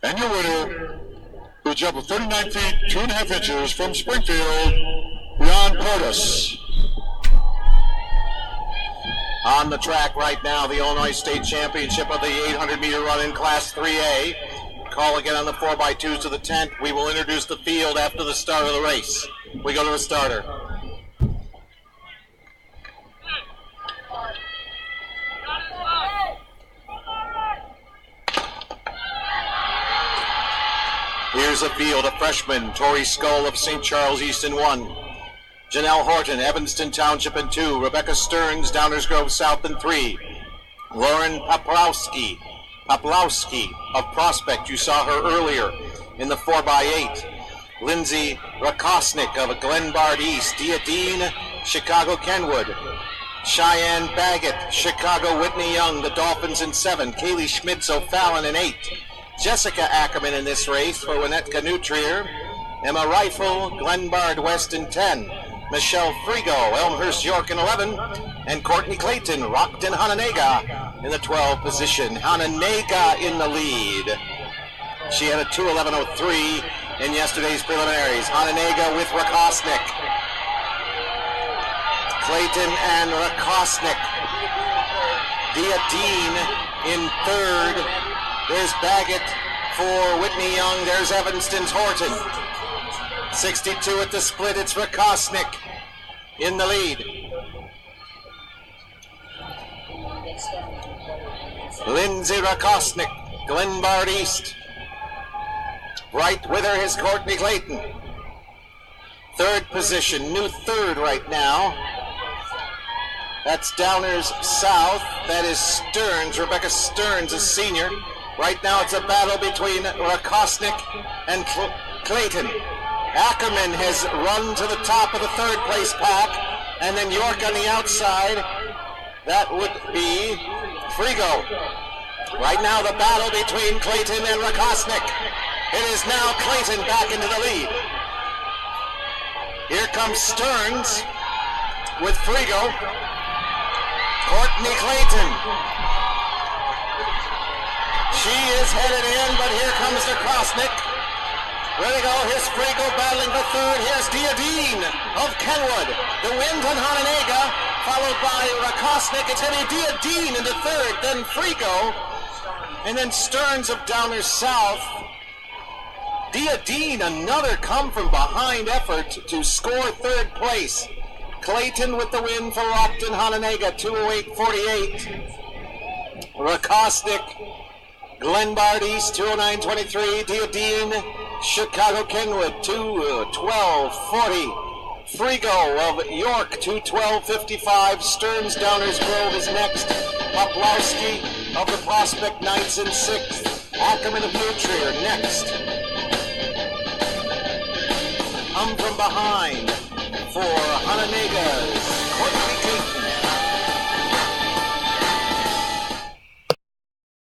And your winner, who jumped 39 feet, 2.5 inches from Springfield, Jan Portis. On the track right now, the Illinois State Championship of the 800-meter run in Class 3A. Call again on the 4x2s to the 10th. We will introduce the field after the start of the race. We go to the starter. Here's the field. A freshman, Tori Skull of St. Charles East in 1. Janelle Horton, Evanston Township in 2. Rebecca Stearns, Downers Grove South in 3. Lauren Poplowski of Prospect. You saw her earlier in the 4x8. Lindsay Rakosnik of Glenbard East. Dia Dean, Chicago Kenwood. Cheyenne Baggett, Chicago Whitney Young, the Dolphins in 7. Kaylee Schmitz O'Fallon in 8. Jessica Ackerman in this race for Winnetka Nutrier. Emma Rifle, Glenbard West in 10. Michelle Frigo, Elmhurst York in 11. And Courtney Clayton, Rockton Hononegah in the 12 position. Hononegah in the lead. She had a 2:11.03 in yesterday's preliminaries. Hononegah with Rakosnik. Clayton and Rakosnik. Dia Dean in 3rd. There's Baggett for Whitney Young. There's Evanston's Horton. 62 at the split. It's Rakosnik in the lead. Lindsay Rakosnik, Glenbard East. Right with her is Courtney Clayton. 3rd position, new 3rd right now. That's Downers South. That is Stearns, Rebecca Stearns, a senior. Right now it's a battle between Rakosnik and Clayton. Ackerman has run to the top of the 3rd place pack, and then York on the outside. That would be Frigo. Right now the battle between Clayton and Rakosnik. It is now Clayton back into the lead. Here comes Stearns with Frigo. Courtney Clayton. She is headed in, but here comes Rakosnik. Ready to go. Here's Frigo battling for 3rd. Here's Dia Dean of Kenwood. The wins on Hononegah, followed by Rakosnik. It's going to be Dia Dean into 3rd, then Frigo, and then Stearns of Downers South. Dia Dean, another come-from-behind effort to score 3rd place. Clayton with the win for Rockton Hononegah, 2:08.48. Rakosnik, Glenbard East, 2:09.23. Dia Dean, Chicago Kenwood, 2:12.40. Frigo of York, 2:12.55. Stearns Downers Grove is next. Poplowski of the Prospect Knights in 6th. Ackerman of Nutrier next. Come from behind.